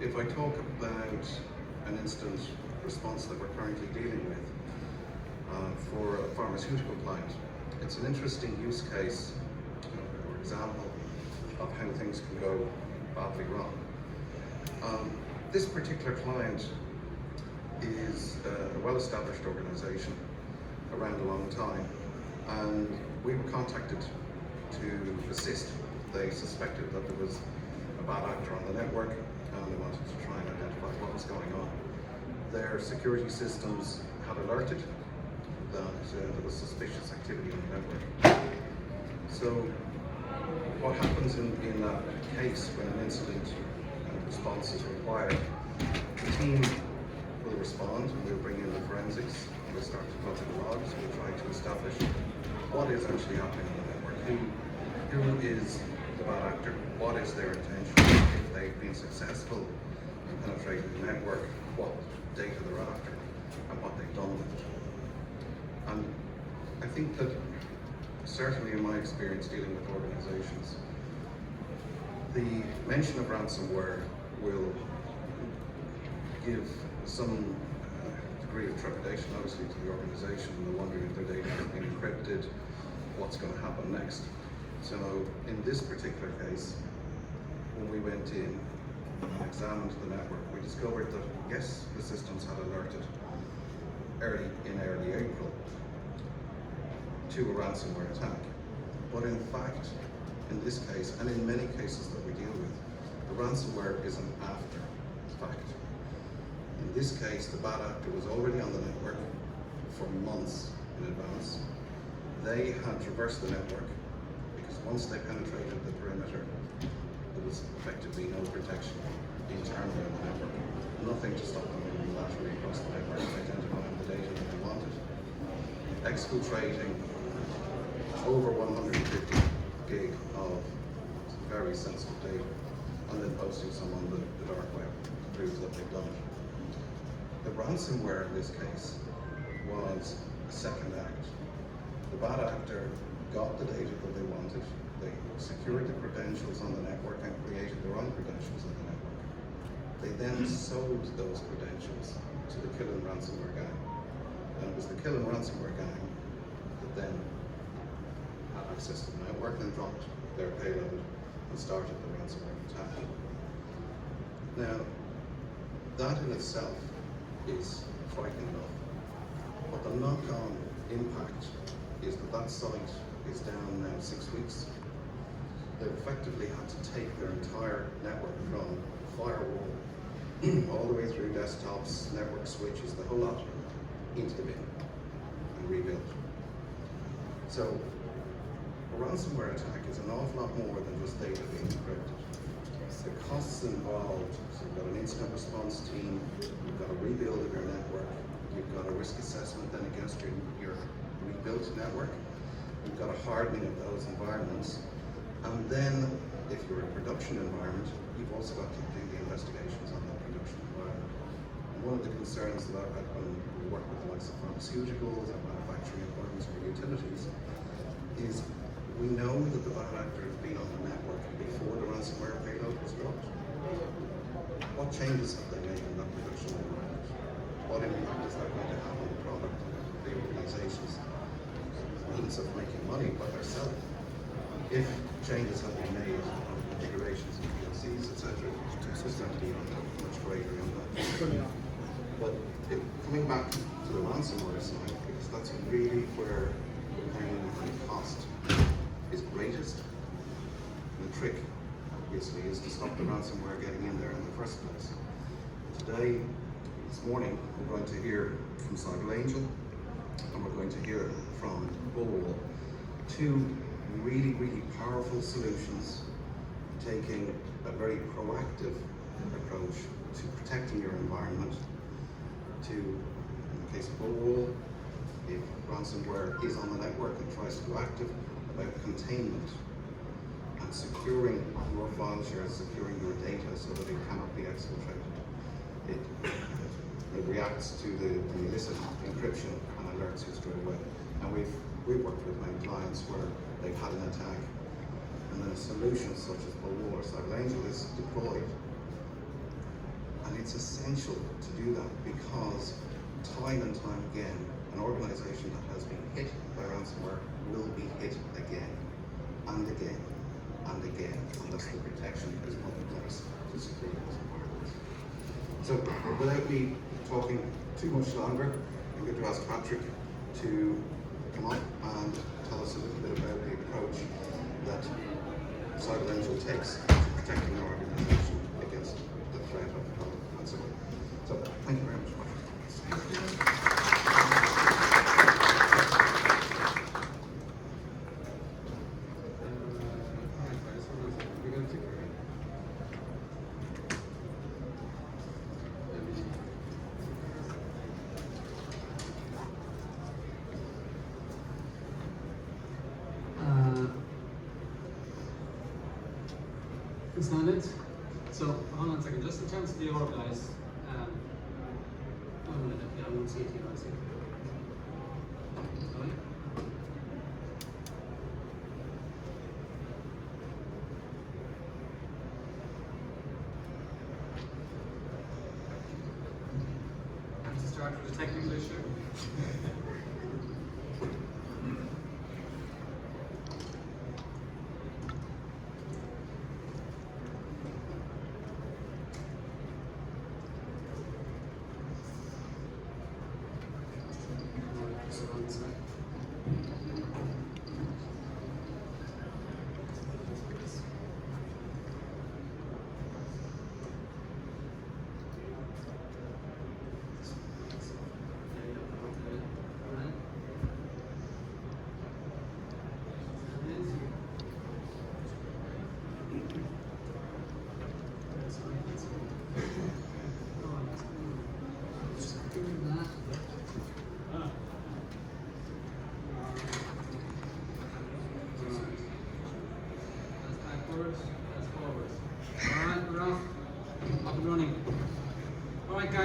if I talk about an incident response that we're currently dealing with for a pharmaceutical client, it's an interesting use case or example of how things can go badly wrong. This particular client is a well-established organization around a long time, and we were contacted to assist. They suspected that there was a bad actor on the network, and they wanted to try and identify what was going on. Their security systems had alerted that there was suspicious activity on the network. So what happens in that case when an incident response is required, the team will respond and we'll bring in the forensics, we'll start to look at the logs, we'll try to establish what is actually happening on the network, who is the bad actor, what is their intention, if they've been successful in penetrating the network, what data they're after, and what they've done with it. And I think that, certainly in my experience dealing with organizations, the mention of ransomware will give some degree of trepidation, obviously, to the organization. They're wondering if their data has been encrypted, what's going to happen next. So in this particular case, when we went in and examined the network, we discovered that yes, the systems had alerted early April to a ransomware attack. But in fact, in this case, and in many cases that we deal with, the ransomware is an after fact. In this case, the bad actor was already on the network for months in advance. They had traversed the network because once they penetrated the perimeter, there was effectively no protection internally on the network. Nothing to stop them moving laterally across the network, identifying the data that they wanted. Exfiltrating over 150 gig of very sensitive data, and then posting some on the dark web to prove that they've done it. The ransomware in this case was a second act. The bad actor got the data that they wanted, they secured the credentials on the network and created their own credentials on the network. They then sold those credentials to the killing ransomware gang. And it was the killing ransomware gang that then had access to the network and dropped their payload and started the ransomware attack. Now, that in itself is frightening enough, but the knock-on impact is that that site is down now 6 weeks. They've effectively had to take their entire network from firewall all the way through desktops, network switches, the whole lot, into the bin and rebuild. So a ransomware attack is an awful lot more than just data being encrypted. The costs involved, so you've got an incident response team, you've got a rebuild of your network, you've got a risk assessment then against your rebuilt network, you've got a hardening of those environments, and then if you're in a production environment, you've also got to do the investigations on that production environment. And one of the concerns that I've had when we work with the likes of pharmaceuticals and manufacturing environments or utilities is we know that the bad actor has been on the network before the ransomware payload was dropped. What changes have they made in that production environment? What impact is that going to have on the product, the organization's means of making money, what they're selling? If changes have been made on configurations of PLCs, etc., it's going to be a much greater impact. But coming back to the ransomware side, because that's really where the pain and cost is greatest. And the trick, obviously, is to stop the ransomware getting in there in the first place. Today, this morning, we're going to hear from Cyber Angel, and we're going to hear from Bullwall. Two really, really powerful solutions, taking a very proactive approach to protecting your environment. To, in the case of Bullwall, if ransomware is on the network and tries to go active, about containment and securing your file shares, securing your data so that it cannot be exfiltrated. It reacts to the illicit encryption and alerts you straight away. And we've worked with many clients where they've had an attack, and then a solution such as Bullwall or Cyber Angel is deployed it's essential to do that because time and time again, an organization that has been hit by ransomware will be hit again and again and again unless the protection is put in place to secure those environments. So without me talking too much longer, I'm going to ask Patrick to come up and tell us a little bit about the approach that Cyber Angel takes to protecting our organization against the threat of ransomware. So thank you very much, Patrick. It's not it. So hold on a second, just in terms of the organize, one minute, yeah, I won't see it here, I'll see it. Sorry? Have to start with a technical issue.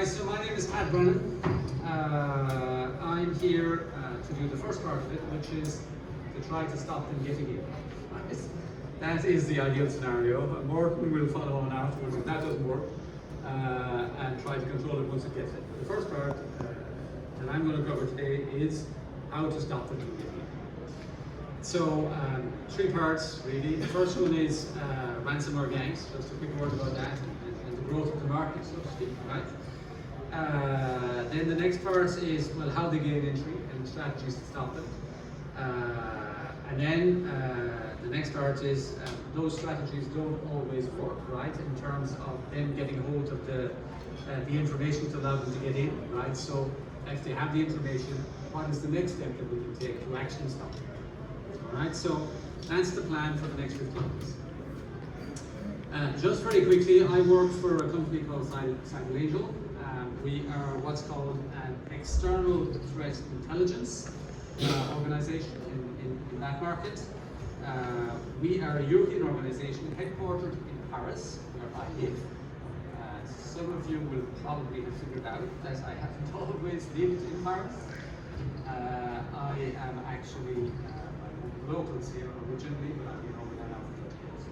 So my name is Pat Brennan. I'm here to do the first part of it, which is to try to stop them getting in. That is the ideal scenario. Morton will follow on afterwards if that doesn't work, and try to control it once it gets in. The first part that I'm going to cover today is how to stop them from getting in. So three parts really. The first one is ransomware gangs. Just a quick word about that and the growth of the market, so to speak, right? Then the next part is, well, how they gain entry and strategies to stop them. And then the next part is those strategies don't always work, right? In terms of them getting hold of the information to allow them to get in, right? So if they have the information, what is the next step that we can take to actually stop them? All right, so that's the plan for the next 15 minutes. Just very quickly, I work for a company called Cyber Angel. We are what's called an external threat intelligence organization in that market. We are a European organization headquartered in Paris, where I live. Some of you will probably have figured out that I haven't always lived in Paris. I am actually locals here originally, but I've been over there now for 30 years.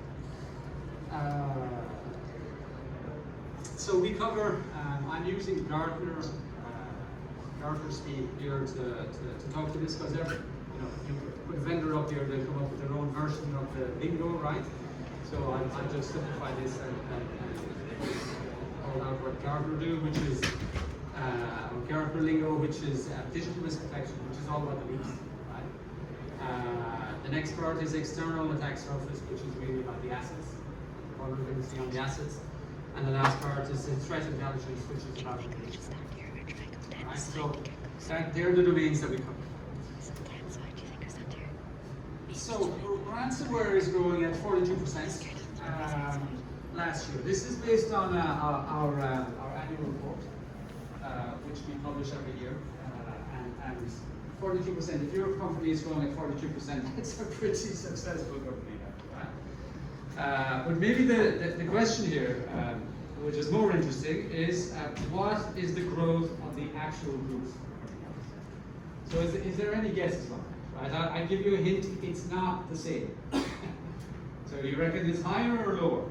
So we cover, I'm using Gartner speak here to talk to this because you put a vendor up here, they'll come up with their own version of the lingo, right? So I'll just simplify this and call out what Gartner do, which is Gartner lingo, which is digital risk protection, which is all about the leaks, right? The next part is external attack surface, which is really about the assets, vulnerability on the assets. And the last part is threat intelligence, which is about the leaks. Right, so they're the domains that we cover. So ransomware is growing at 42% last year. This is based on our annual report, which we publish every year. And 42%, if your company is growing at 42%, it's a pretty successful company, right? But maybe the question here, which is more interesting, is what is the growth of the actual group? So is there any guesses on that? Right? I give you a hint, it's not the same. So you reckon it's higher or lower?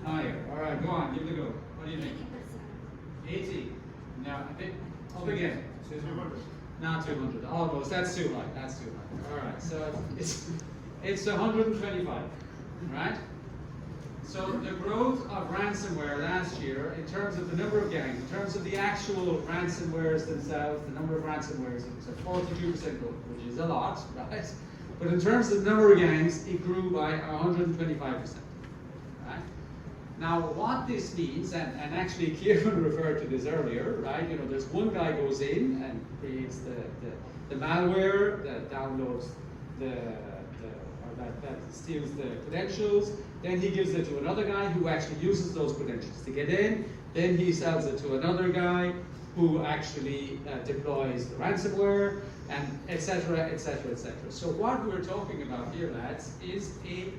Higher. All right, go on, give it a go. What do you think? 80. Now, a bit up again. 200. Not 200. Almost. That's too high. That's too high. All right. So it's 125. Right? So the growth of ransomware last year, in terms of the number of gangs, in terms of the actual ransomwares themselves, the number of ransomwares, it's a 42% growth, which is a lot, right? But in terms of the number of gangs, it grew by 125%. Right? Now, what this means, and actually Kieran referred to this earlier, right? You know, there's one guy goes in and creates the malware that downloads that steals the credentials. Then he gives it to another guy who actually uses those credentials to get in. Then he sells it to another guy who actually deploys the ransomware, and etc., etc., etc. So what we're talking about here, lads, is an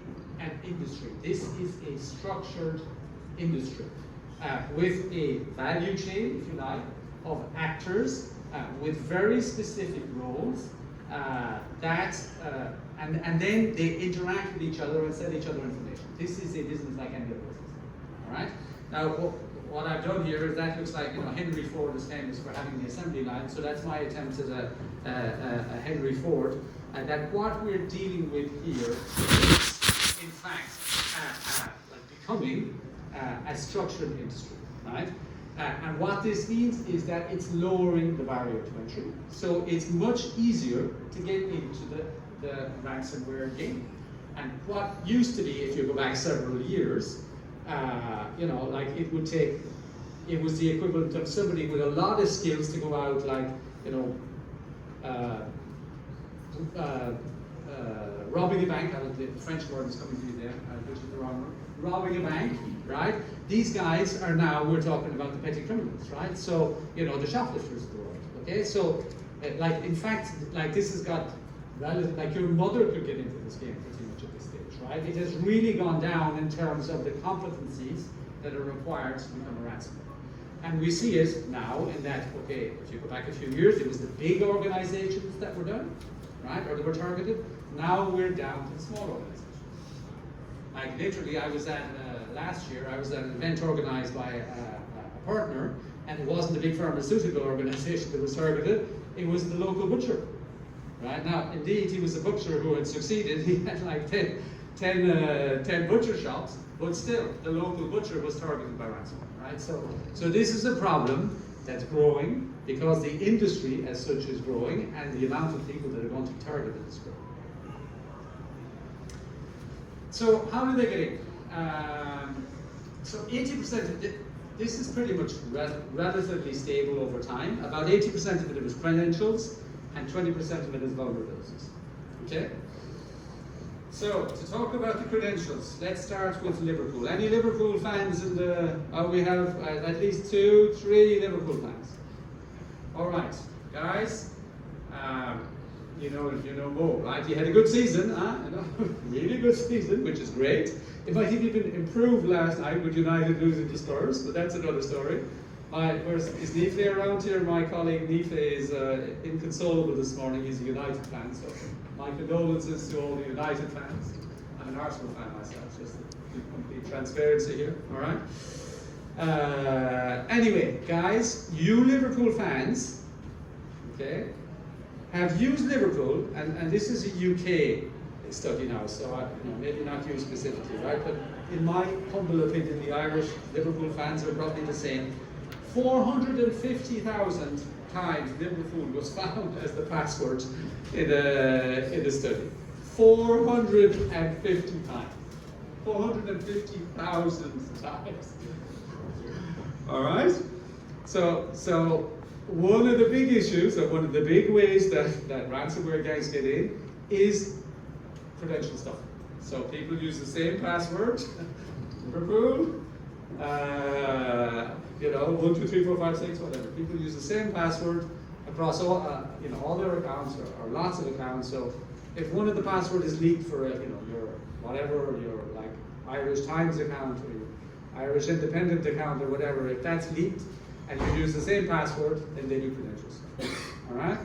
industry. This is a structured industry with a value chain, if you like, of actors with very specific roles and then they interact with each other and sell each other information. This is a business like any other business. All right. Now, what I've done here is that looks like, you know, Henry Ford is famous for having the assembly line, so that's my attempt at a Henry Ford. And that what we're dealing with here is, in fact, like becoming a structured industry, right? And what this means is that it's lowering the barrier to entry. So it's much easier to get into the ransomware game. And what used to be, if you go back several years, you know, like it was the equivalent of somebody with a lot of skills to go out, like, you know, robbing a bank. The French word is coming to you there, which is the wrong word. Robbing a bank, right? These guys are now, we're talking about the petty criminals, right? So, you know, the shoplifters of the world, okay? So, like, in fact, like this has got, like your mother could get into this game pretty much at this stage, right? It has really gone down in terms of the competencies that are required to become a ransomware. And we see it now in that, okay, if you go back a few years, it was the big organizations that were done, right? Or that were targeted. Now we're down to the small organizations. Like literally, I was at, last year, I was at an event organized by a partner, and it wasn't a big pharmaceutical organization that was targeted, it was the local butcher. Right? Now, indeed, he was a butcher who had succeeded. He had like 10 butcher shops, but still, the local butcher was targeted by ransomware. Right? So this is a problem that's growing because the industry as such is growing, and the amount of people that are going to be targeted is growing. So how do they get in? So 80% of this is pretty much relatively stable over time. About 80% of it is credentials, and 20% of it is vulnerabilities. Okay? So, to talk about the credentials, let's start with Liverpool. Any Liverpool fans in the... Oh, we have at least 2, 3 Liverpool fans. All right, guys. You know Mo, right? You had a good season, huh? You know, really good season, which is great. It might have even improved last night with United losing to Spurs, but that's another story. Is Nife around here? My colleague Nife is inconsolable this morning. He's a United fan, so my condolences to all the United fans. I'm an Arsenal fan myself, just complete transparency here, all right? Anyway, guys, you Liverpool fans, okay, have used Liverpool, and this is a UK study now, so maybe not you specifically, right? But in my humble opinion, the Irish Liverpool fans are probably the same. 450,000 times Liverpool was found as the password in a study. 450 times. 450,000 times. All right? So one of the big issues, or one of the big ways that ransomware gangs get in is credential stuff. So people use the same password, Liverpool, 1, 2, 3, 4, 5, 6, whatever. People use the same password across all, all their accounts or lots of accounts. So if one of the password is leaked for, your whatever, your like Irish Times account or your Irish Independent account or whatever, if that's leaked and you use the same password, then they do credentials. All right.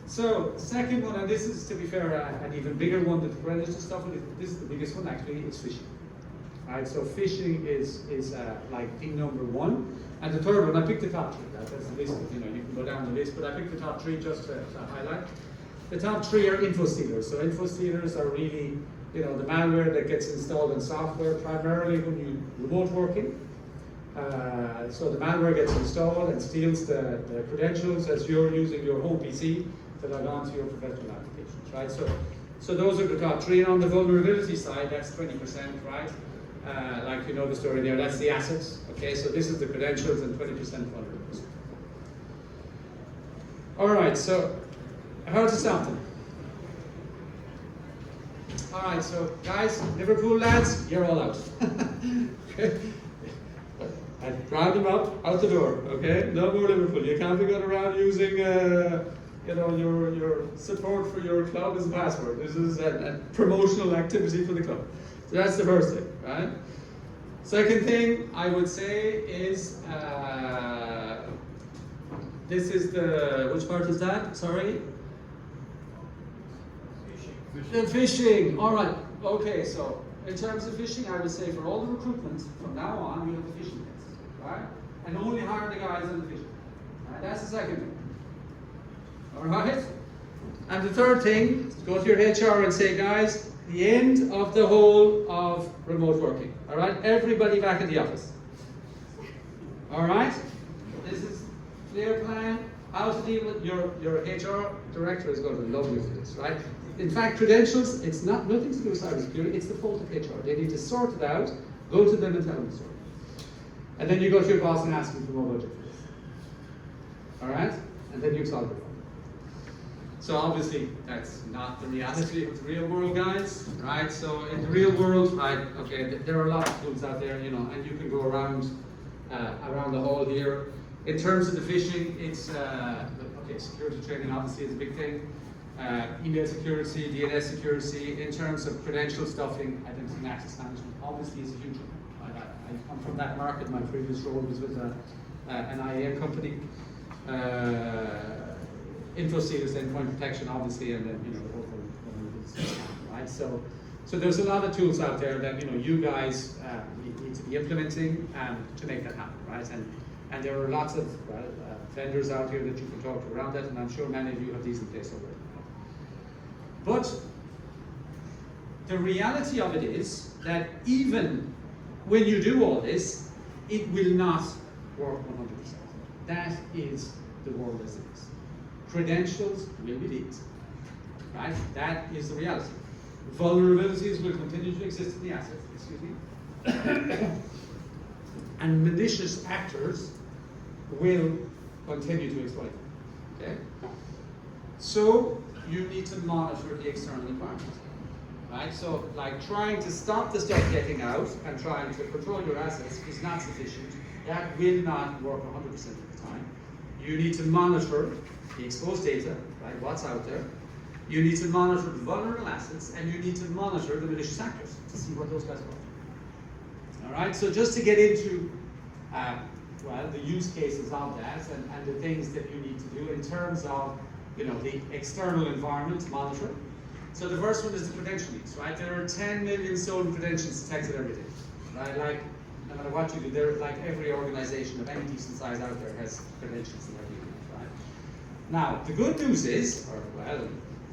So second one, and this is, to be fair, an even bigger one than the credential stuff. This is the biggest one actually. It's phishing. right? So phishing is like thing number one. And the third one, I picked the top three. That's the list. You know, you can go down the list, but I picked the top three just to highlight. The top three are info stealers. So info stealers are really, you know, the malware that gets installed in software, primarily when you remote working. So the malware gets installed and steals the credentials as you're using your home PC to log on to your professional applications, right? So those are the top three. And on the vulnerability side, that's 20%, right? Like you know the story there, that's the assets. Okay, so this is the credentials and 20% vulnerability. All right, so how to stop them? All right, so guys, Liverpool lads, you're all out. Okay. And round them up, out the door, okay? No more Liverpool. You can't be going around using, you know, your support for your club as a password. This is a promotional activity for the club. So that's the first thing, right? Second thing I would say is, this is the, which part is that? Sorry? Phishing. The phishing, all right. Okay, so in terms of phishing, I would say for all the recruitment, from now on, we have a phishing test. Right? And only hire the guys on the phishing. Right? That's the second thing. Alright? And the third thing, go to your HR and say, guys, the end of the whole of remote working. Alright? Everybody back in the office. Alright? This is clear plan. How to deal with your HR director is going to love you for this, right? In fact, credentials, it's not nothing to do with cybersecurity, it's the fault of HR. They need to sort it out, go to them and tell them the story. And then you go to your boss and ask him for more budget for this. Alright? And then you solve it. So obviously, that's not the reality of the real world, guys. Right? So in the real world, right, okay, there are a lot of tools out there, you know, and you can go around the hall here. In terms of the phishing, it's, okay, security training obviously is a big thing. Email security, DNS security. In terms of credential stuffing, identity and access management, obviously is a huge one. I come from that market. My previous role was with an IAM company. Info stealers, endpoint protection, obviously, and then you know the whole thing, right? So there's a lot of tools out there that you know you guys need to be implementing to make that happen, right? And there are lots of vendors out here that you can talk to around that, and I'm sure many of you have these in place already. But the reality of it is that even when you do all this, it will not work 100%. That is the world as it is. Credentials will be leaked, right? That is the reality. Vulnerabilities will continue to exist in the assets, excuse me. And malicious actors will continue to exploit them, okay? So you need to monitor the external environment. Right? So, like trying to stop the stuff getting out and trying to control your assets is not sufficient. That will not work 100% of the time. You need to monitor the exposed data, right? What's out there. You need to monitor the vulnerable assets, and you need to monitor the malicious actors to see what those guys are. All right. So just to get into, well, the use cases of that and the things that you need to do in terms of, you know, the external environment to monitor. So the first one is the credential leaks, right? There are 10 million stolen credentials detected every day, right? Like, no matter what you do, there, like every organization of any decent size out there has credentials that are dealing with, right? Now, the good news is, or well,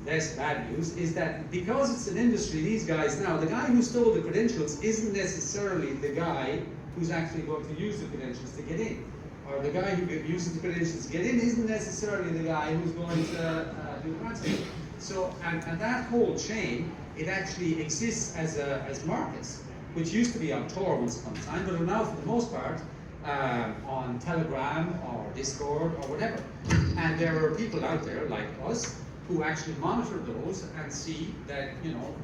less bad news, is that because it's an industry, these guys now, the guy who stole the credentials isn't necessarily the guy who's actually going to use the credentials to get in. Or the guy who uses the credentials to get in isn't necessarily the guy who's going to do the ransomware. So, and that whole chain, it actually exists as markets, which used to be on Tor once upon a time, but are now for the most part on Telegram or Discord or whatever. And there are people out there like us who actually monitor those and see that, you know,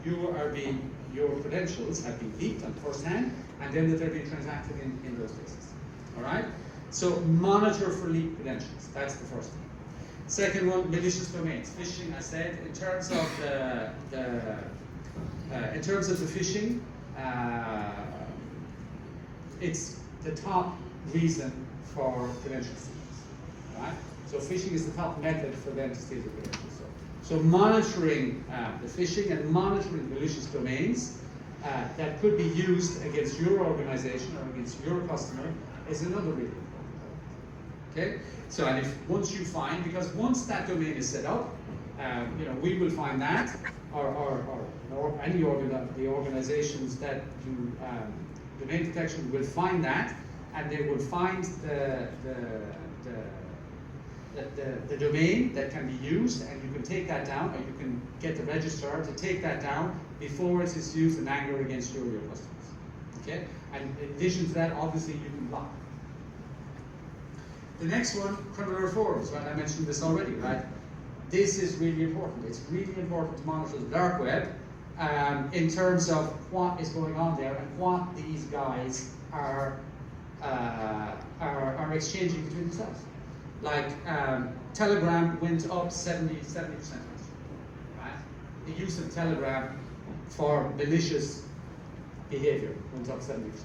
your credentials have been leaked on first hand, and then that they're being transacted in those places. All right? So monitor for leaked credentials. That's the first thing. Second one, malicious domains. Phishing, I said, in terms of the phishing, it's the top reason for credential stealings, right? So phishing is the top method for them to steal the credentials. So monitoring the phishing and monitoring malicious domains that could be used against your organization or against your customer is another really important point. Okay? So, and if once you find, because once that domain is set up, we will find that, or any the organizations that do domain detection will find that, and they will find the domain that can be used, and you can take that down, or you can get the registrar to take that down before it is used in anger against your customers. Okay? And in addition to that, obviously you can block. The next one, criminal reforms. Right? I mentioned this already, right? This is really important. It's really important to monitor the dark web in terms of what is going on there and what these guys are exchanging between themselves. Like Telegram went up 70%. Right? The use of Telegram for malicious behavior went up 70%.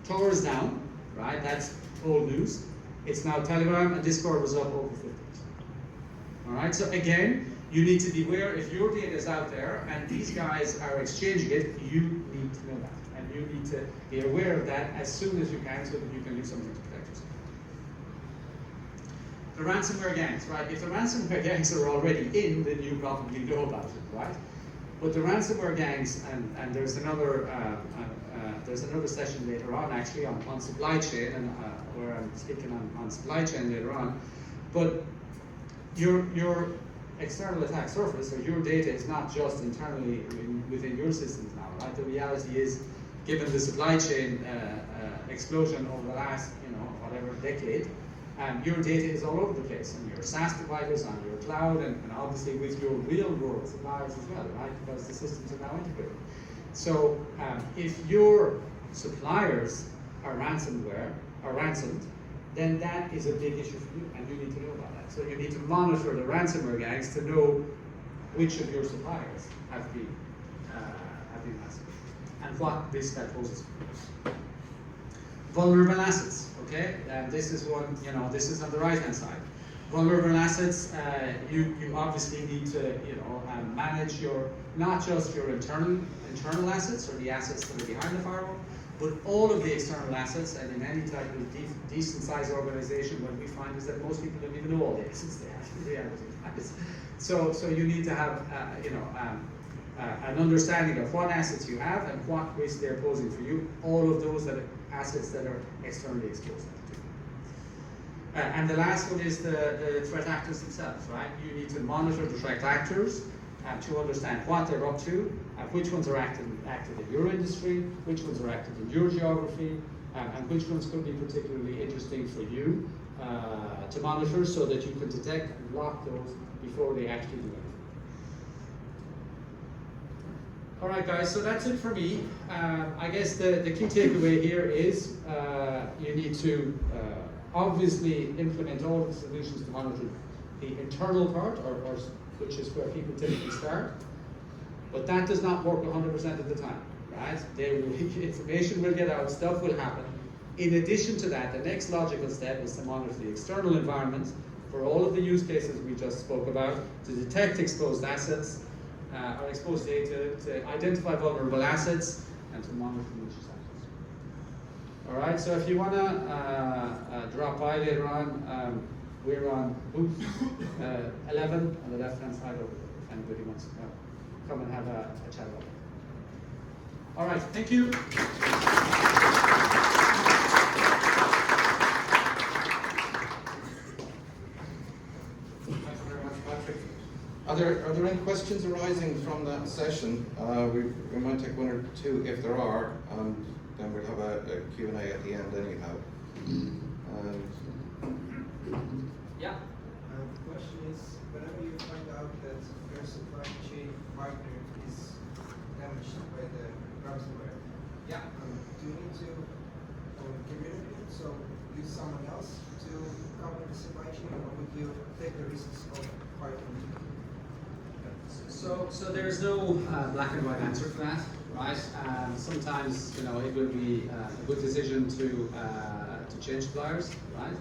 Tor is down, right? That's old news. It's now Telegram, and Discord was up over 50%. All right. So again, you need to be aware if your data is out there and these guys are exchanging it. You need to know that, and you need to be aware of that as soon as you can, so that you can do something to protect yourself. The ransomware gangs, right? If the ransomware gangs are already in, then you probably know about it, right? But the ransomware gangs, and there's another session later on actually on supply chain, and where I'm speaking on supply chain later on. But your external attack surface, or your data, is not just internally within your systems now, right? The reality is, given the supply chain explosion over the last, whatever decade, your data is all over the place, on your SaaS providers, on your cloud, and obviously with your real world suppliers as well, right? Because the systems are now integrated. So if your suppliers are ransomware or ransomed, then that is a big issue for you, and you need to know about that. So you need to monitor the ransomware gangs to know which of your suppliers have been ransomed and what risk that poses. Vulnerable assets. Okay, this is one. This is on the right-hand side. Vulnerable assets. You obviously need to manage not just your internal assets, or the assets that are behind the firewall, but all of the external assets. And in any type of decent sized organization, what we find is that most people don't even know all the assets they have in reality. So you need to have an understanding of what assets you have and what risk they're posing for you. All of those assets that are externally exposed. And the last one is the threat actors themselves, right? You need to monitor the threat actors to understand what they're up to, which ones are active in your industry, which ones are active in your geography, and which ones could be particularly interesting for you to monitor, so that you can detect and block those before they actually do anything. All right, guys, so that's it for me. I guess the key takeaway here is you need to obviously implement all the solutions to monitor the internal part, or which is where people typically start. But that does not work 100% of the time, right? Information will get out, stuff will happen. In addition to that, the next logical step is to monitor the external environment for all of the use cases we just spoke about, to detect exposed assets, or exposed data, to identify vulnerable assets, and to monitor malicious assets. All right, so if you want to drop by later on, we're on booth 11 on the left-hand side over there, if anybody wants to come and have a chat about it. All right, thank you. Thank you very much, Patrick. Are there any questions arising from that session? We might take one or two if there are, and then we'll have a Q&A at the end anyhow. Yeah. The question is, whenever you find out that your supply chain partner is damaged by the ransomware, Yeah. do you need to get rid of it, so use someone else to cover the supply chain, or would you take the risks of partnering? So there's no black and white answer for that, right? Sometimes it will be a good decision to change suppliers, right?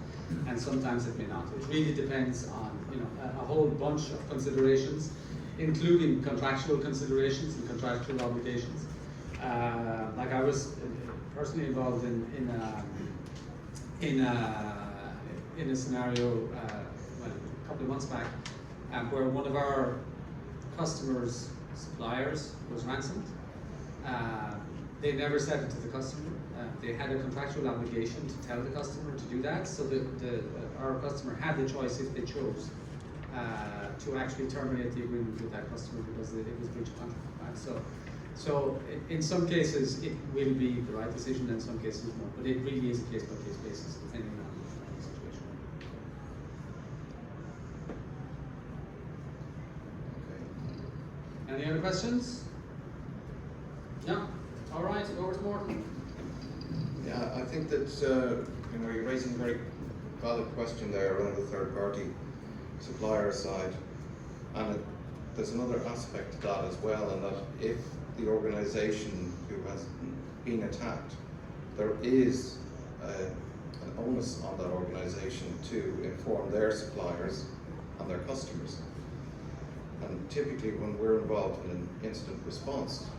And sometimes it may not. It really depends on a whole bunch of considerations, including contractual considerations and contractual obligations. Like I was personally involved in a scenario well, a couple of months back where one of our customers' suppliers was ransomed. They never said it to the customer. They had a contractual obligation to tell the customer to do that, so that our customer had the choice if they chose to actually terminate the agreement with that customer because it was breach of contract. Right? So in some cases it will be the right decision, and in some cases it won't. But it really is a case-by-case basis depending on the situation. Okay. Any other questions? No? All right, over to Morton. Yeah, I think that you're raising a very valid question there around the third-party supplier side, and there's another aspect to that as well, and that if the organisation who has been attacked, there is an onus on that organisation to inform their suppliers and their customers. And typically, when we're involved in an incident response,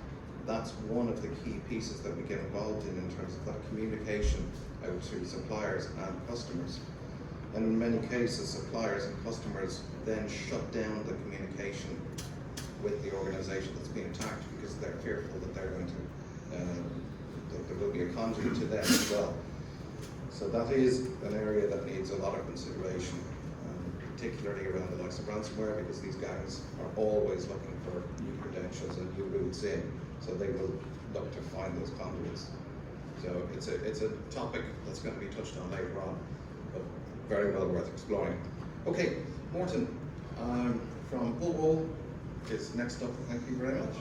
that's one of the key pieces that we get involved in terms of that communication out to suppliers and customers. And in many cases, suppliers and customers then shut down the communication with the organisation that's been attacked because they're fearful that they're going to, that there will be a conduit to them as well. So that is an area that needs a lot of consideration, particularly around the likes of ransomware, because these gangs are always looking for new credentials and new routes in. So they will look to find those conduits. So it's a topic that's going to be touched on later on, but very well worth exploring. Okay, Morton from Bullwall is next up. Thank you very much.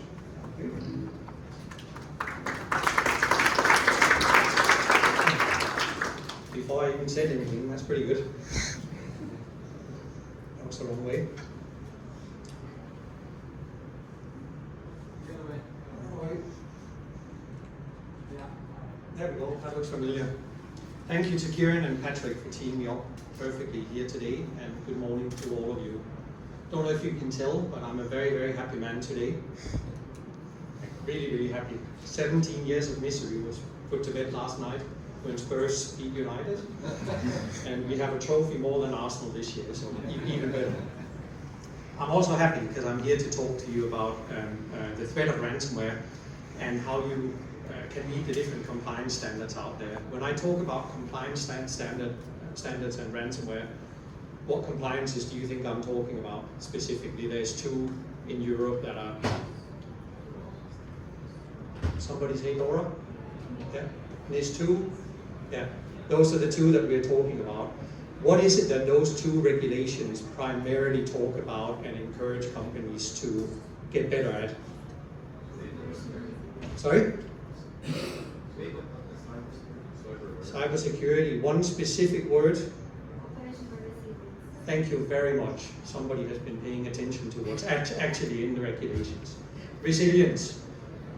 Before I even said anything, that's pretty good. That was the wrong way. There we go, that looks familiar. Thank you to Kieran and Patrick for teaming me up perfectly here today, and good morning to all of you. Don't know if you can tell, but I'm a very, very happy man today. Really, really happy. 17 years of misery was put to bed last night when Spurs beat United. And we have a trophy more than Arsenal this year, so even better. I'm also happy because I'm here to talk to you about the threat of ransomware and how you can meet the different compliance standards out there. When I talk about compliance standards and ransomware, what compliances do you think I'm talking about specifically? There's two in Europe that are... Somebody say DORA? Yeah. There's two? Yeah. Those are the two that we're talking about. What is it that those two regulations primarily talk about and encourage companies to get better at? Sorry? Cybersecurity. One specific word? Thank you very much. Somebody has been paying attention to what's actually in the regulations. Resilience.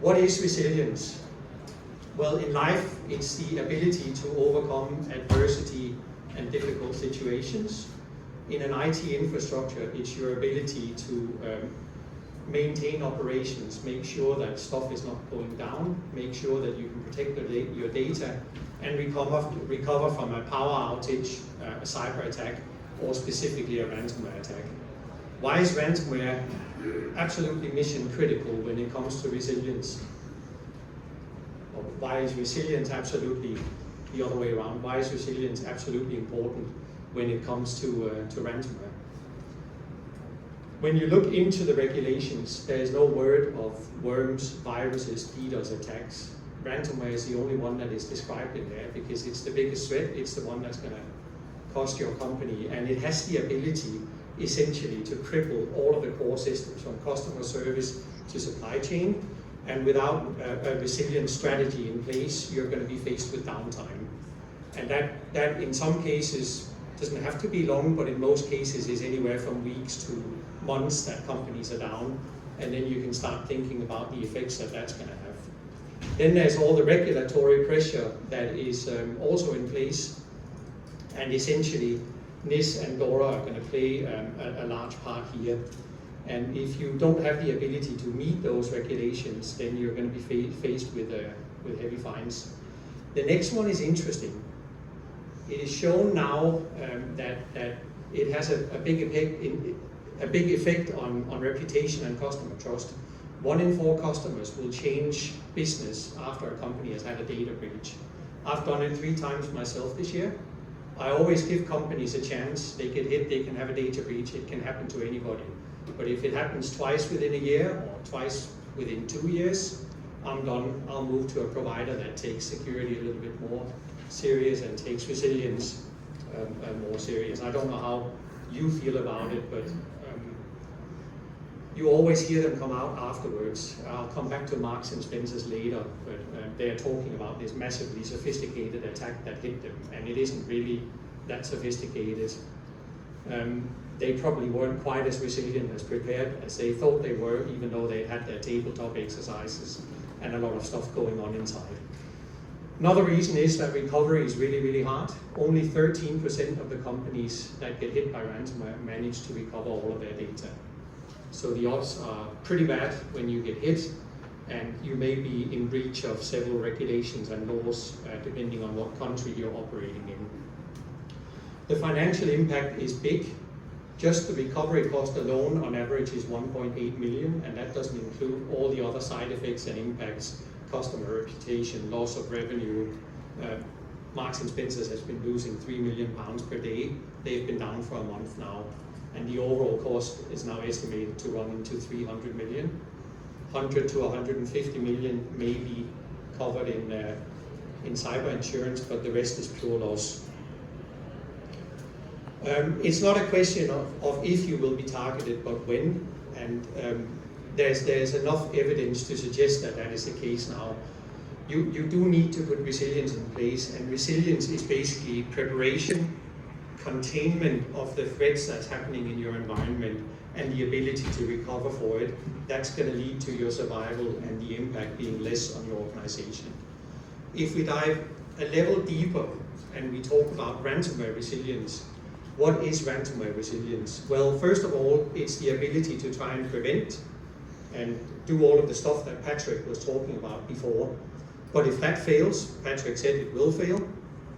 What is resilience? Well, in life, it's the ability to overcome adversity and difficult situations. In an IT infrastructure, it's your ability to maintain operations, make sure that stuff is not going down, make sure that you can protect your data, and recover from a power outage, a cyber attack, or specifically a ransomware attack. Why is ransomware absolutely mission critical when it comes to resilience? Or why is resilience absolutely the other way around? Why is resilience absolutely important when it comes to ransomware? When you look into the regulations, there is no word of worms, viruses, DDoS attacks. Ransomware is the only one that is described in there because it's the biggest threat. It's the one that's going to cost your company, and it has the ability essentially to cripple all of the core systems from customer service to supply chain. And without a resilient strategy in place, you're going to be faced with downtime. And that in some cases doesn't have to be long, but in most cases is anywhere from weeks to months that companies are down, and then you can start thinking about the effects that that's going to have. Then there's all the regulatory pressure that is also in place, and essentially NIS and DORA are going to play a large part here. And if you don't have the ability to meet those regulations, then you're going to be faced with heavy fines. The next one is interesting. It is shown now that it has a big effect on reputation and customer trust. 1 in 4 customers will change business after a company has had a data breach. I've done it 3 times myself this year. I always give companies a chance. They get hit, they can have a data breach, it can happen to anybody. But if it happens twice within a year or twice within 2 years, I'm done. I'll move to a provider that takes security a little bit more serious and takes resilience more serious. I don't know how you feel about it, but you always hear them come out afterwards. I'll come back to Marks and Spencer's later, but they're talking about this massively sophisticated attack that hit them, and it isn't really that sophisticated. They probably weren't quite as resilient as prepared as they thought they were, even though they had their tabletop exercises and a lot of stuff going on inside. Another reason is that recovery is really, really hard. Only 13% of the companies that get hit by ransomware manage to recover all of their data. So the odds are pretty bad when you get hit, and you may be in breach of several regulations and laws depending on what country you're operating in. The financial impact is big. Just the recovery cost alone on average is 1.8 million, and that doesn't include all the other side effects and impacts: customer reputation, loss of revenue. Marks and Spencer's has been losing £3 million per day. They've been down for a month now, and the overall cost is now estimated to run into 300 million. 100 to 150 million may be covered in cyber insurance, but the rest is pure loss. It's not a question of if you will be targeted, but when, and there's enough evidence to suggest that that is the case now. You do need to put resilience in place, and resilience is basically preparation, containment of the threats that's happening in your environment, and the ability to recover for it. That's going to lead to your survival and the impact being less on your organization. If we dive a level deeper and we talk about ransomware resilience, what is ransomware resilience? Well, first of all, it's the ability to try and prevent and do all of the stuff that Patrick was talking about before. But if that fails, Patrick said it will fail,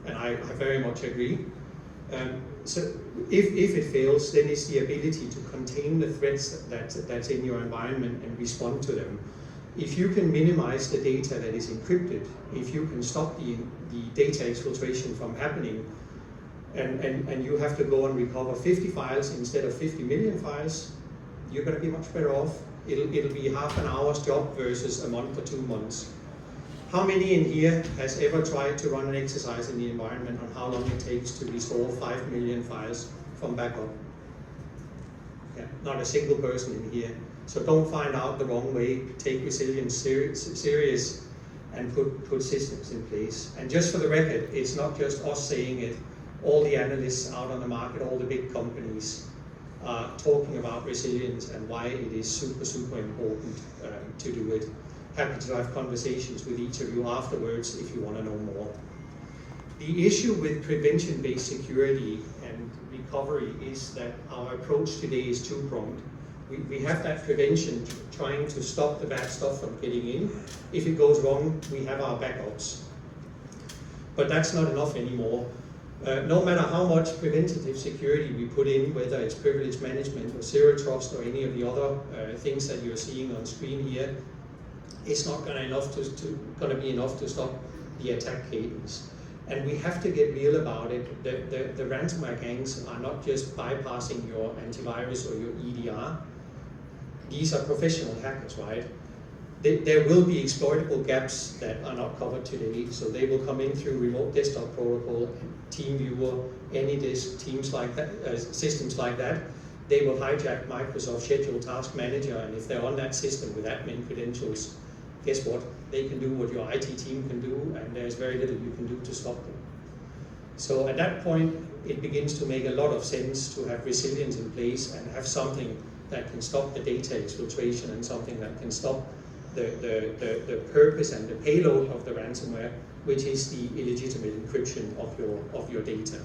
and I very much agree. So if it fails, then it's the ability to contain the threats that's in your environment and respond to them. If you can minimize the data that is encrypted, if you can stop the data exfiltration from happening, and you have to go and recover 50 files instead of 50 million files, you're going to be much better off. It'll be half an hour's job versus a month or 2 months. How many in here has ever tried to run an exercise in the environment on how long it takes to restore 5 million files from backup? Yeah, not a single person in here. So don't find out the wrong way. Take resilience serious and put systems in place. And just for the record, it's not just us saying it. All the analysts out on the market, all the big companies are talking about resilience and why it is super, super important to do it. Happy to have conversations with each of you afterwards if you want to know more. The issue with prevention-based security and recovery is that our approach today is two-pronged. We have that prevention, trying to stop the bad stuff from getting in. If it goes wrong, we have our backups. But that's not enough anymore. No matter how much preventative security we put in, whether it's privilege management or zero trust or any of the other things that you're seeing on screen here, it's not going to be enough to stop the attack cadence. And we have to get real about it. The ransomware gangs are not just bypassing your antivirus or your EDR. These are professional hackers, right? There will be exploitable gaps that are not covered today, so they will come in through remote desktop protocol, TeamViewer, AnyDisk, teams like that, systems like that. They will hijack Microsoft Schedule Task Manager, and if they're on that system with admin credentials, guess what? They can do what your IT team can do, and there's very little you can do to stop them. So at that point, it begins to make a lot of sense to have resilience in place and have something that can stop the data exfiltration and something that can stop the purpose and the payload of the ransomware, which is the illegitimate encryption of your data.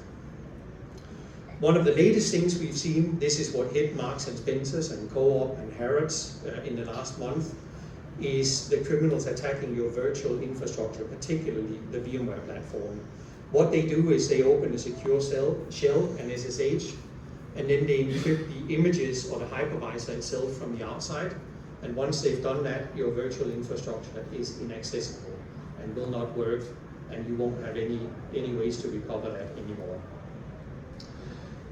One of the latest things we've seen, this is what hit Marks and Spencer's and Co-op and Harrods in the last month, is the criminals attacking your virtual infrastructure, particularly the VMware platform. What they do is they open a secure shell, an SSH, and then they encrypt the images or the hypervisor itself from the outside. And once they've done that, your virtual infrastructure is inaccessible and will not work, and you won't have any ways to recover that anymore.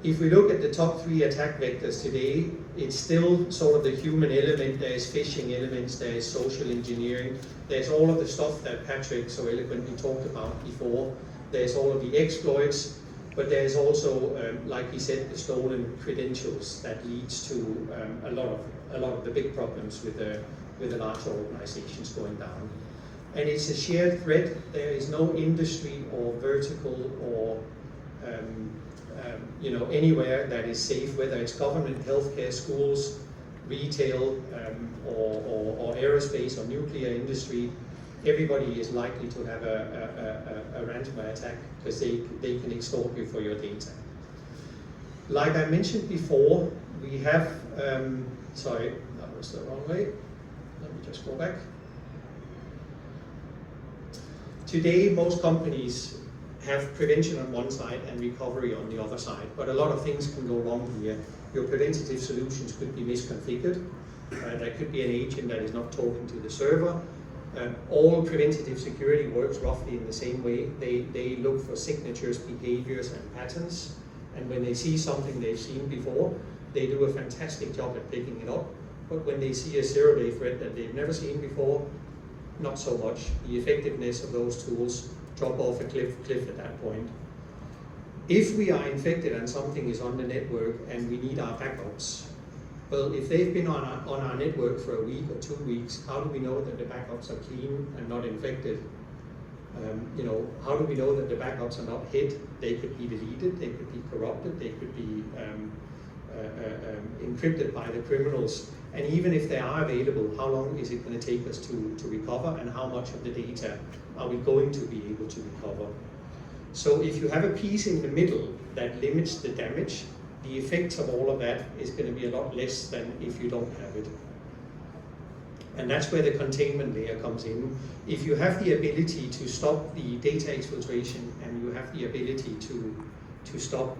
If we look at the top 3 attack vectors today, it's still sort of the human element. There's phishing elements, there's social engineering, there's all of the stuff that Patrick so eloquently talked about before. There's all of the exploits, but there's also, like he said, the stolen credentials that leads to a lot of the big problems with the larger organizations going down. And it's a shared threat. There is no industry or vertical or anywhere that is safe, whether it's government, healthcare, schools, retail, or aerospace or nuclear industry. Everybody is likely to have a ransomware attack because they can extort you for your data. Like I mentioned before, we have, sorry, that was the wrong way. Let me just go back. Today, most companies have prevention on one side and recovery on the other side, but a lot of things can go wrong here. Your preventative solutions could be misconfigured. There could be an agent that is not talking to the server. All preventative security works roughly in the same way. They look for signatures, behaviors, and patterns, and when they see something they've seen before, they do a fantastic job at picking it up. But when they see a zero-day threat that they've never seen before, not so much. The effectiveness of those tools drop off a cliff at that point. If we are infected and something is on the network and we need our backups, well, if they've been on our network for a week or 2 weeks, how do we know that the backups are clean and not infected? How do we know that the backups are not hit? They could be deleted, they could be corrupted, they could be encrypted by the criminals. And even if they are available, how long is it going to take us to recover, and how much of the data are we going to be able to recover? So if you have a piece in the middle that limits the damage, the effects of all of that is going to be a lot less than if you don't have it. And that's where the containment layer comes in. If you have the ability to stop the data exfiltration and you have the ability to stop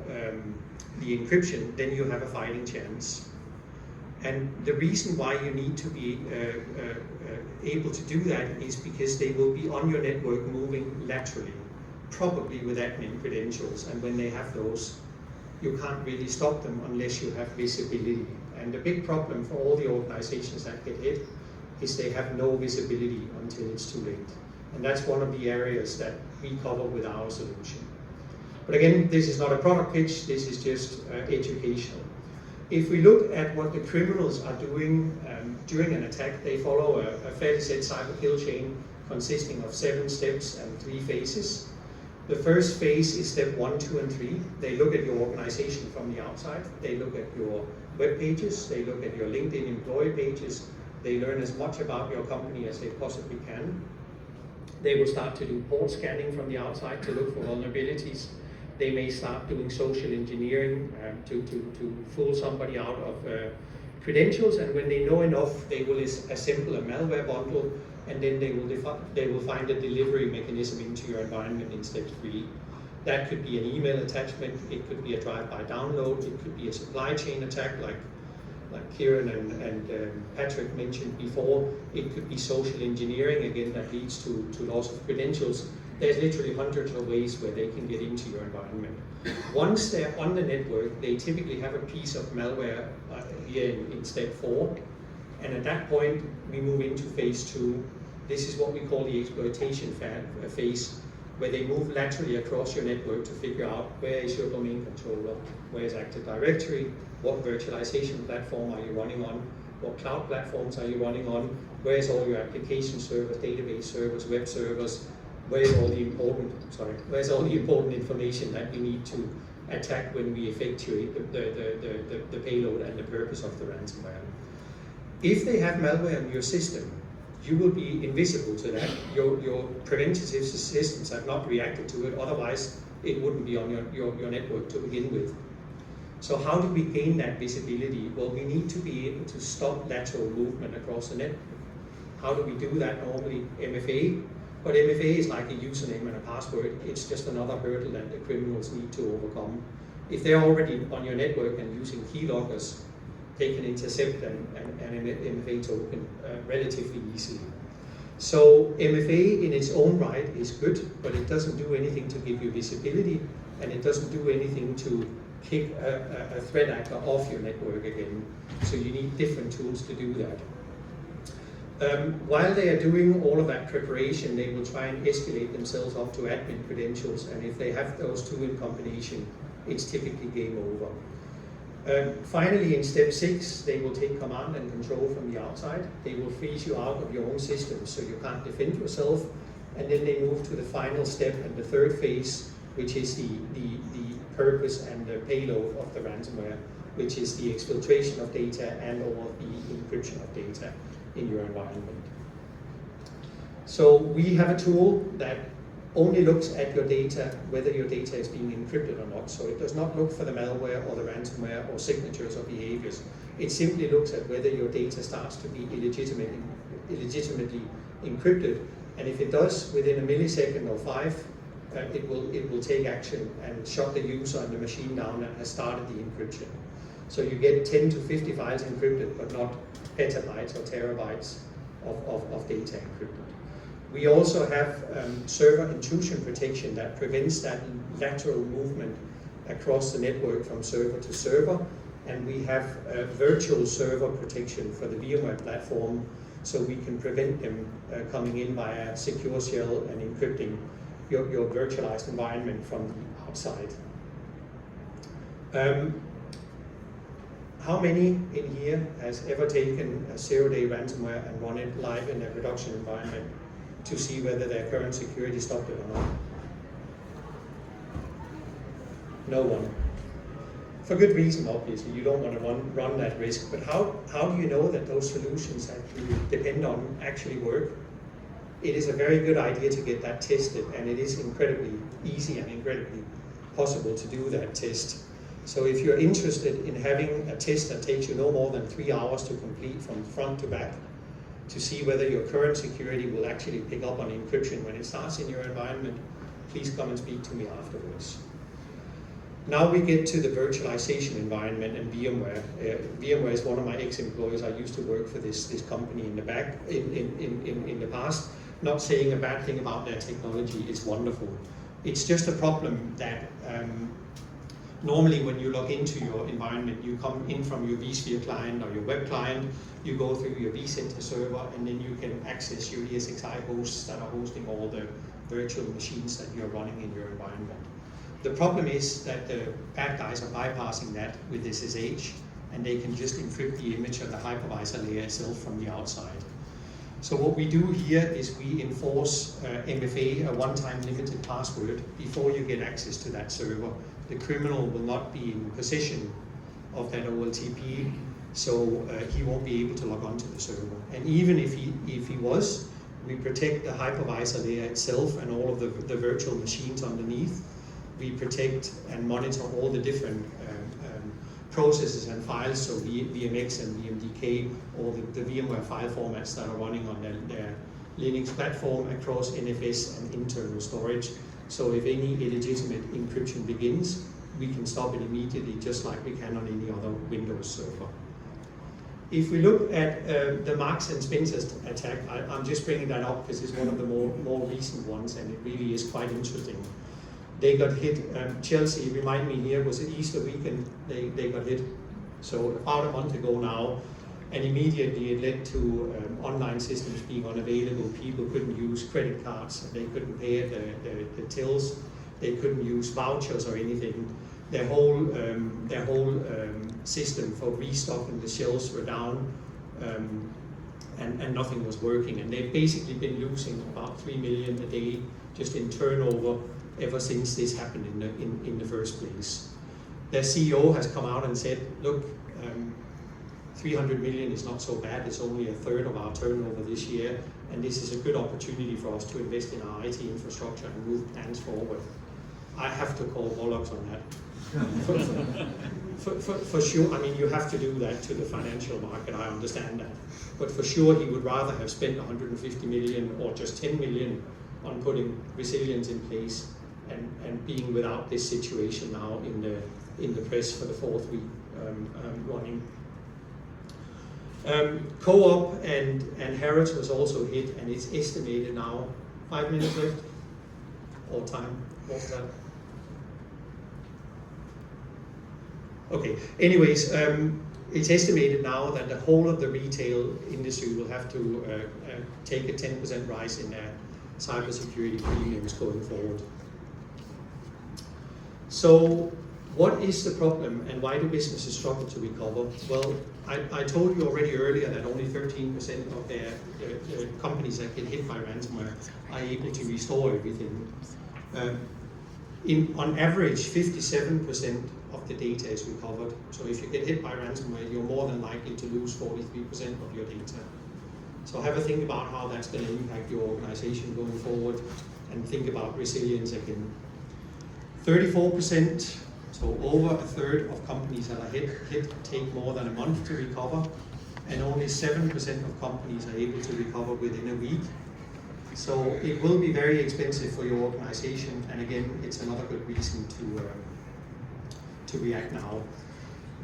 the encryption, then you have a fighting chance. And the reason why you need to be able to do that is because they will be on your network moving laterally, probably with admin credentials. And when they have those, you can't really stop them unless you have visibility. And the big problem for all the organizations that get hit is they have no visibility until it's too late. And that's one of the areas that we cover with our solution. But again, this is not a product pitch, this is just educational. If we look at what the criminals are doing during an attack, they follow a fairly set cyber kill chain consisting of 7 steps and 3 phases. The first phase is step 1, 2, and 3. They look at your organization from the outside. They look at your web pages. They look at your LinkedIn employee pages. They learn as much about your company as they possibly can. They will start to do port scanning from the outside to look for vulnerabilities. They may start doing social engineering to fool somebody out of credentials, and when they know enough, they will assemble a malware bundle, and then they will find a delivery mechanism into your environment in step 3. That could be an email attachment, it could be a drive-by download, it could be a supply chain attack like Kieran and Patrick mentioned before. It could be social engineering, again, that leads to loss of credentials. There's literally hundreds of ways where they can get into your environment. Once they're on the network, they typically have a piece of malware here in step 4. And at that point, we move into phase 2. This is what we call the exploitation phase, where they move laterally across your network to figure out where is your domain controller, where is Active Directory, what virtualization platform are you running on, what cloud platforms are you running on, where's all your application servers, database servers, web servers, where's all the important information that you need to attack when we effectuate the payload and the purpose of the ransomware. If they have malware in your system, you will be invisible to that. Your preventative systems have not reacted to it, otherwise it wouldn't be on your network to begin with. So how do we gain that visibility? Well, we need to be able to stop lateral movement across the network. How do we do that? Normally MFA, but MFA is like a username and a password. It's just another hurdle that the criminals need to overcome. If they're already on your network and using keyloggers, they can intercept an MFA token relatively easily. So MFA in its own right is good, but it doesn't do anything to give you visibility, and it doesn't do anything to kick a threat actor off your network again. So you need different tools to do that. While they are doing all of that preparation, they will try and escalate themselves up to admin credentials, and if they have those two in combination, it's typically game over. Finally, in step 6, they will take command and control from the outside. They will freeze you out of your own system so you can't defend yourself, and then they move to the final step and the third phase, which is the purpose and the payload of the ransomware, which is the exfiltration of data and or the encryption of data in your environment. So we have a tool that only looks at your data, whether your data is being encrypted or not. So it does not look for the malware or the ransomware or signatures or behaviors. It simply looks at whether your data starts to be illegitimately encrypted. And if it does, within a millisecond or 5, it will take action and shut the user and the machine down that has started the encryption. So you get 10 to 50 files encrypted, but not petabytes or terabytes of data encrypted. We also have server intrusion protection that prevents that lateral movement across the network from server to server. And we have virtual server protection for the VMware platform, so we can prevent them coming in via secure shell and encrypting your virtualized environment from the outside. How many in here has ever taken a 0-day ransomware and run it live in a production environment to see whether their current security stopped it or not? No one. For good reason, obviously. You don't want to run that risk. But how do you know that those solutions that you depend on actually work? It is a very good idea to get that tested, and it is incredibly easy and incredibly possible to do that test. So if you're interested in having a test that takes you no more than 3 hours to complete from front to back, to see whether your current security will actually pick up on encryption when it starts in your environment, please come and speak to me afterwards. Now we get to the virtualization environment and VMware. VMware is one of my ex-employees. I used to work for this company in the past. Not saying a bad thing about their technology, it's wonderful. It's just a problem that normally when you log into your environment, you come in from your vSphere client or your web client, you go through your vCenter server, and then you can access your ESXi hosts that are hosting all the virtual machines that you're running in your environment. The problem is that the bad guys are bypassing that with SSH, and they can just encrypt the image of the hypervisor layer itself from the outside. So what we do here is we enforce MFA, a one-time limited password, before you get access to that server. The criminal will not be in possession of that OLTP, so he won't be able to log on to the server. And even if he was, we protect the hypervisor layer itself and all of the virtual machines underneath. We protect and monitor all the different processes and files, so VMX and VMDK, all the VMware file formats that are running on their Linux platform across NFS and internal storage. So if any illegitimate encryption begins, we can stop it immediately, just like we can on any other Windows server. If we look at the Marks and Spencer's attack, I'm just bringing that up because it's one of the more recent ones, and it really is quite interesting. They got hit. Chelsea, remind me here, was it Easter weekend they got hit? So about a month ago now, and immediately it led to online systems being unavailable. People couldn't use credit cards, they couldn't pay the tills, they couldn't use vouchers or anything. Their whole system for restocking the shelves were down, and nothing was working. And they've basically been losing about 3 million a day just in turnover ever since this happened in the first place. Their CEO has come out and said, look, 300 million is not so bad, it's only a third of our turnover this year, and this is a good opportunity for us to invest in our IT infrastructure and move plans forward. I have to call bollocks on that. For sure, I mean, you have to do that to the financial market, I understand that. But for sure, he would rather have spent 150 million or just 10 million on putting resilience in place and being without this situation now in the press for the fourth week running. Co-op and Harrods was also hit, and it's estimated now, 5 minutes left, or time, what's that? Okay, anyways, it's estimated now that the whole of the retail industry will have to take a 10% rise in their cybersecurity premiums going forward. So what is the problem and why do businesses struggle to recover? Well, I told you already earlier that only 13% of their companies that get hit by ransomware are able to restore everything. On average, 57% of the data is recovered. So if you get hit by ransomware, you're more than likely to lose 43% of your data. So have a think about how that's going to impact your organization going forward, and think about resilience again. 34%, so over a third of companies that are hit take more than a month to recover, and only 7% of companies are able to recover within a week. So it will be very expensive for your organization, and again, it's another good reason to react now.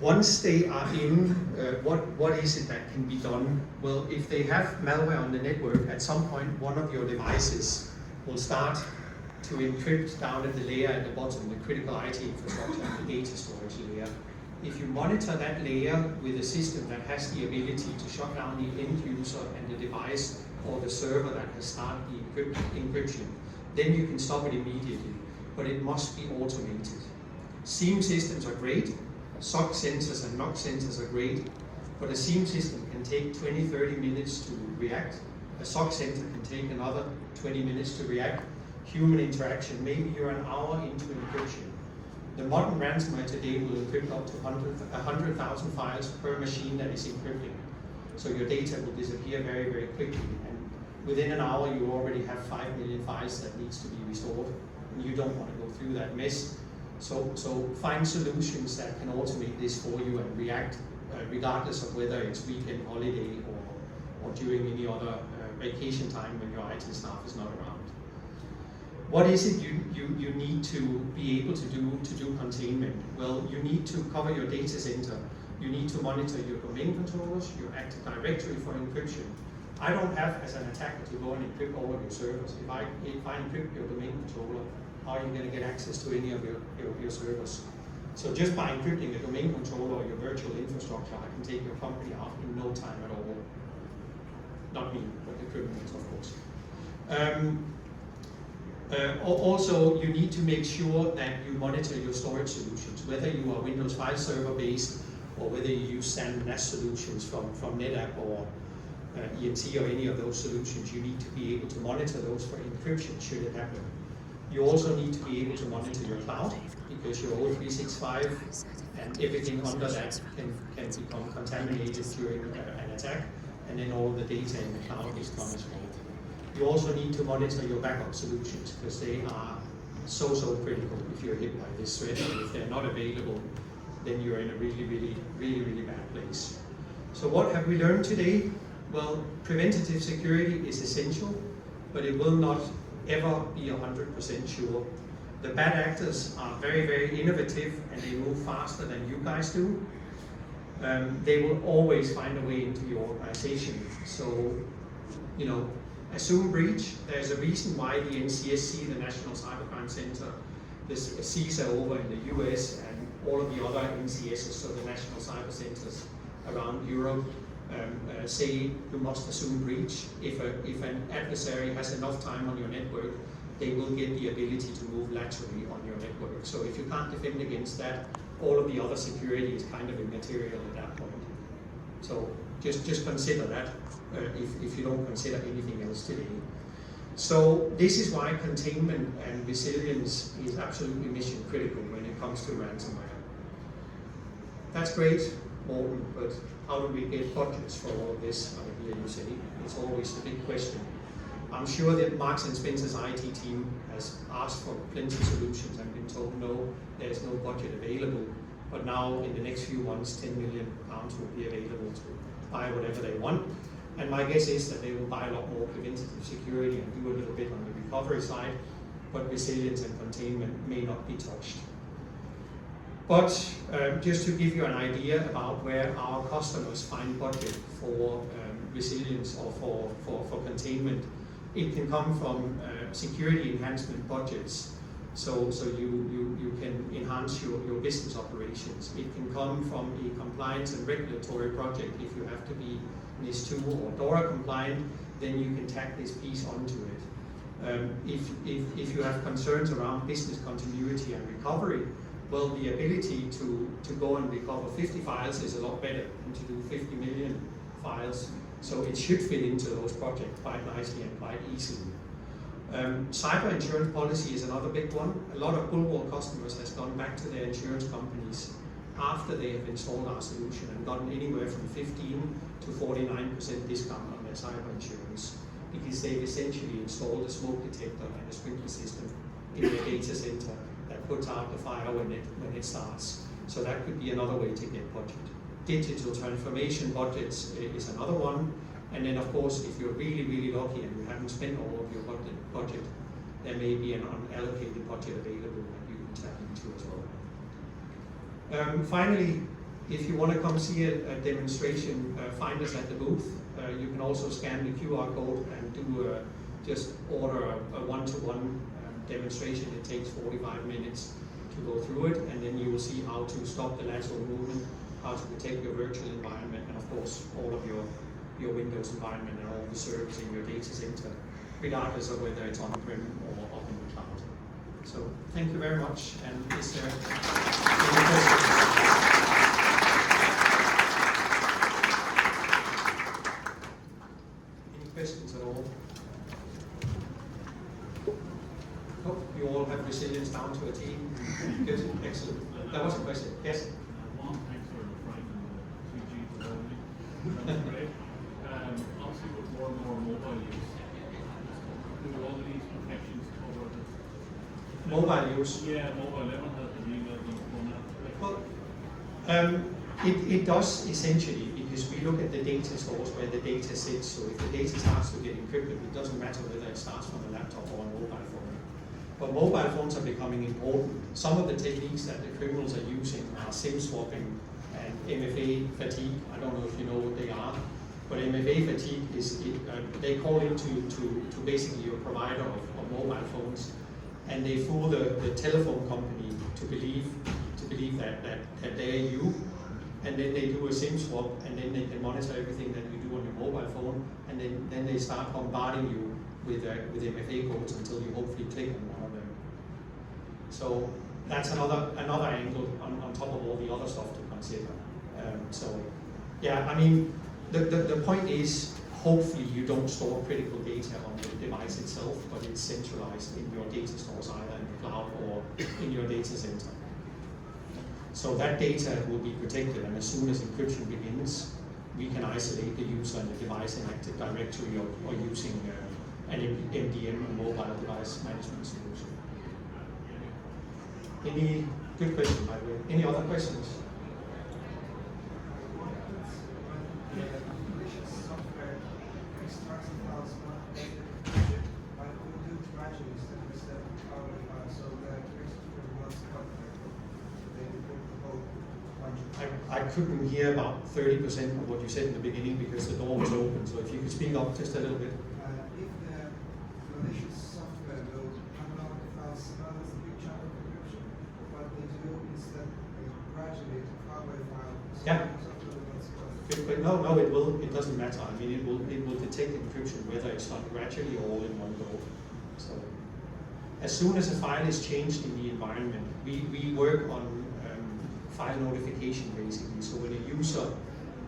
Once they are in, what is it that can be done? Well, if they have malware on the network, at some point one of your devices will start to encrypt down at the layer at the bottom, the critical IT infrastructure and the data storage layer. If you monitor that layer with a system that has the ability to shut down the end user and the device or the server that has started the encryption, then you can stop it immediately, but it must be automated. SIEM systems are great, SOC sensors and NOC sensors are great, but a SIEM system can take 20-30 minutes to react. A SOC sensor can take another 20 minutes to react. Human interaction, maybe you're an hour into encryption. The modern ransomware today will encrypt up to 100,000 files per machine that is encrypting. So your data will disappear very, very quickly. And within an hour, you already have 5 million files that needs to be restored. And you don't want to go through that mess. So find solutions that can automate this for you and react regardless of whether it's weekend, holiday, or during any other vacation time when your IT staff is not around. What is it you need to be able to do containment? Well, you need to cover your data center. You need to monitor your domain controllers, your Active Directory for encryption. I don't have, as an attacker, to go and encrypt all of your servers. If I encrypt your domain controller, how are you going to get access to any of your servers? So just by encrypting a domain controller or your virtual infrastructure, I can take your company out in no time at all. Not me, but the criminals, of course. Also, you need to make sure that you monitor your storage solutions, whether you are Windows file server based or whether you use SAN NAS solutions from NetApp or ENT or any of those solutions. You need to be able to monitor those for encryption should it happen. You also need to be able to monitor your cloud, because your old 365 and everything under that can become contaminated during an attack, and then all the data in the cloud is gone as well. You also need to monitor your backup solutions, because they are so critical if you're hit by this threat. And if they're not available, then you're in a really bad place. So what have we learned today? Well, preventative security is essential, but it will not ever be 100% sure. The bad actors are very innovative, and they move faster than you guys do. They will always find a way into your organization. So, assume breach. There's a reason why the NCSC, the National Cybercrime Center, the CEXI over in the US, and all of the other NCSs, so the National Cyber Centers around Europe, say you must assume breach. If an adversary has enough time on your network, they will get the ability to move laterally on your network. So if you can't defend against that, all of the other security is kind of immaterial at that point. So just consider that if you don't consider anything else today. So this is why containment and resilience is absolutely mission critical when it comes to ransomware. That's great, Morten, but how do we get budgets for all of this? I hear you say it's always the big question. I'm sure that Marks and Spencer's IT team has asked for plenty of solutions and been told no, there's no budget available. But now in the next few months, £10 million will be available to buy whatever they want. And my guess is that they will buy a lot more preventative security and do a little bit on the recovery side, but resilience and containment may not be touched. But just to give you an idea about where our customers find budget for resilience or for containment, it can come from security enhancement budgets. So you can enhance your business operations. It can come from a compliance and regulatory project. If you have to be NIS2 or DORA compliant, then you can tack this piece onto it. If you have concerns around business continuity and recovery, well, the ability to go and recover 50 files is a lot better than to do 50 million files. So it should fit into those projects quite nicely and quite easily. Cyber insurance policy is another big one. A lot of Bulwark customers has gone back to their insurance companies after they have installed our solution and gotten anywhere from 15 to 49% discount on their cyber insurance, because they've essentially installed a smoke detector and a sprinkler system in their data center that puts out the fire when it starts. So that could be another way to get budget. Digital transformation budgets is another one. And then of course, if you're really, really lucky and you haven't spent all of your budget, there may be an unallocated budget available that you can tap into as well. Finally, if you want to come see a demonstration, find us at the booth. You can also scan the QR code and do just order a one-to-one demonstration. It takes 45 minutes to go through it, and then you will see how to stop the lateral movement, how to protect your virtual environment, and of course all of your Windows environment and all the servers in your data center, regardless of whether it's on-prem or up in the cloud. So thank you very much, and is there any questions? Any questions at all? Hope you all have resilience down to a T. Good, excellent. That was a question. Yes? One, thanks for the Frank and the 2G for great. Obviously, with more and more mobile use, do all of these protections cover the Mobile use? Yeah, mobile 11 has the email Well, it does essentially, because we look at the data stores where the data sits. So if the data starts to get encrypted, it doesn't matter whether it starts from a laptop or a mobile phone. But mobile phones are becoming important. Some of the techniques that the criminals are using are SIM swapping and MFA fatigue. I don't know if you know what they are, but MFA fatigue is, they call it to basically your provider of mobile phones, and they fool the telephone company to believe that they're you, and then they do a SIM swap, and then they can monitor everything that you do on your mobile phone, and then they start bombarding you with MFA codes until you hopefully click on one of them. So that's another angle on top of all the other stuff to consider. So yeah, I mean, the point is, hopefully you don't store critical data on the device itself, but it's centralized in your data stores, either in the cloud or in your data center. So that data will be protected, and as soon as encryption begins, we can isolate the user and the device in Active Directory or using an MDM, a mobile device management solution. Any good question, by the way? Any other questions? Software extracts the files not encrypted, but we do gradually step by step so the executor wants to cut they encrypt the whole bunch. I couldn't hear about 30% of what you said in the beginning because the door was open, so if you could speak up just a little bit. If the malicious software will unlock the files, that's a big chunk of encryption. What they do instead is gradually cover the file. So Yeah. the software will not spoil. But no, it will. It doesn't matter. I mean, it will detect encryption whether it's done gradually or all in one go. So, as soon as a file is changed in the environment, we work on file notification basically. So when a user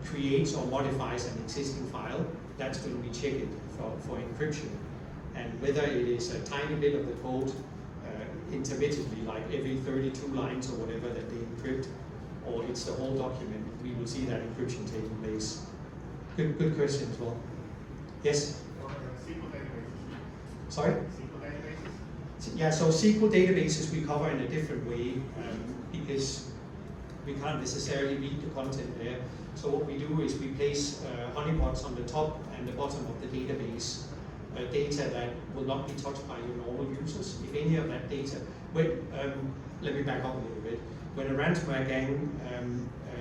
creates or modifies an existing file, that's when we check it for encryption. And whether it is a tiny bit of the code intermittently, like every 32 lines or whatever that they encrypt, or it's the whole document, we will see that encryption taking place. Good question as well. Yes? SQL databases Sorry? SQL databases? Yeah, so SQL databases we cover in a different way because we can't necessarily read the content there. So what we do is we place honeypots on the top and the bottom of the database, data that will not be touched by your normal users. If any of that data, let me back up a little bit. When a ransomware gang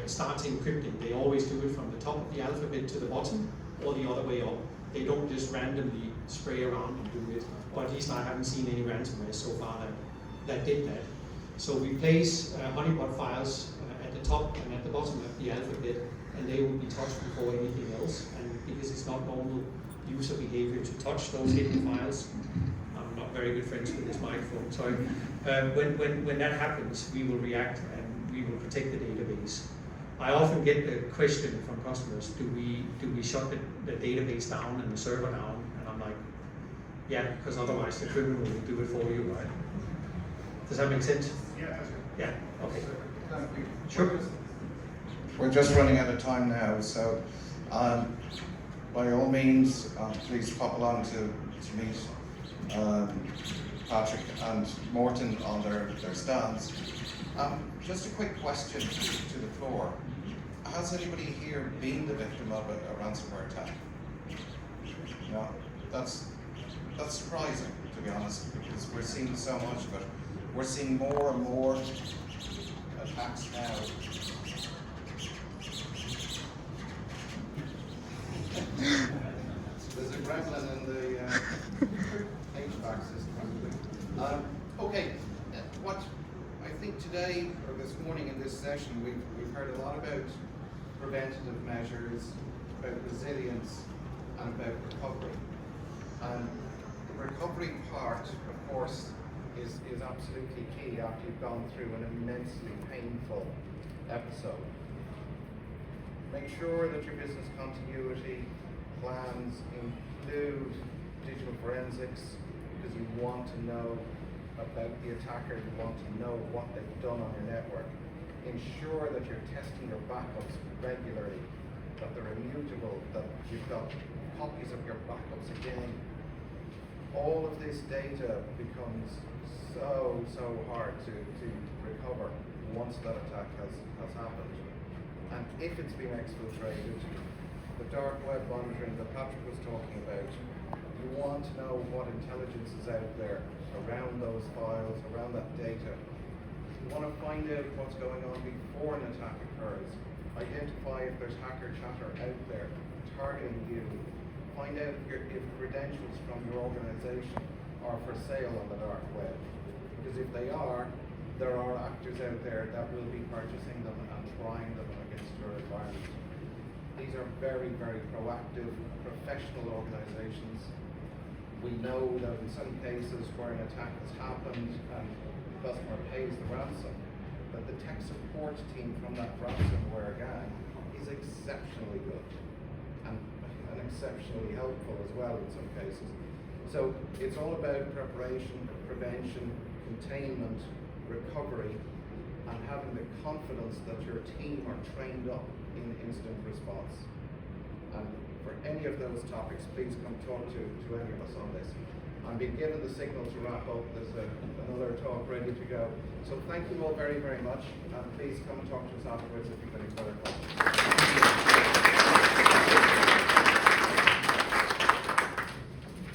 starts encrypting, they always do it from the top of the alphabet to the bottom, or the other way up. They don't just randomly spray around and do it, or at least I haven't seen any ransomware so far that did that. So we place honeypot files at the top and at the bottom of the alphabet, and they will be touched before anything else. And because it's not normal user behavior to touch those hidden files, I'm not very good friends with this microphone, sorry. When that happens, we will react and we will protect the database. I often get the question from customers, do we shut the database down and the server down? And I'm like, yeah, because otherwise the criminal will do it for you, right? Does that make sense? Yeah, that's good. Yeah, okay. Thank you. Sure. We're just running out of time now, so by all means, please pop along to meet Patrick and Morton on their stands. Just a quick question to the floor. Has anybody here been the victim of a ransomware attack? No, that's surprising, to be honest, because we're seeing so much of it. We're seeing more and more attacks now. There's a gremlin in the HVAC system. Okay, what I think today or this morning in this session we've heard a lot about preventative measures, about resilience, and about recovery. And the recovery part, of course, is absolutely key after you've gone through an immensely painful episode. Make sure that your business continuity plans include digital forensics, because you want to know about the attacker, you want to know what they've done on your network. Ensure that you're testing your backups regularly, that they're immutable, that you've got copies of your backups again. All of this data becomes so hard to recover once that attack has happened. And if it's been exfiltrated, the dark web monitoring that Patrick was talking about, you want to know what intelligence is out there around those files, around that data. You want to find out what's going on before an attack occurs. Identify if there's hacker chatter out there targeting you. Find out if credentials from your organization are for sale on the dark web. Because if they are, there are actors out there that will be purchasing them and trying them against your environment. These are very, very proactive, professional organizations. We know that in some cases where an attack has happened and the customer pays the ransom, that the tech support team from that ransomware gang is exceptionally good and exceptionally helpful as well in some cases. So it's all about preparation, prevention, containment, recovery, and having the confidence that your team are trained up in incident response. And for any of those topics, please come talk to any of us on this. I'm being given the signal to wrap up. There's another talk ready to go. So thank you all very, very much. And please come and talk to us afterwards if you've any further questions.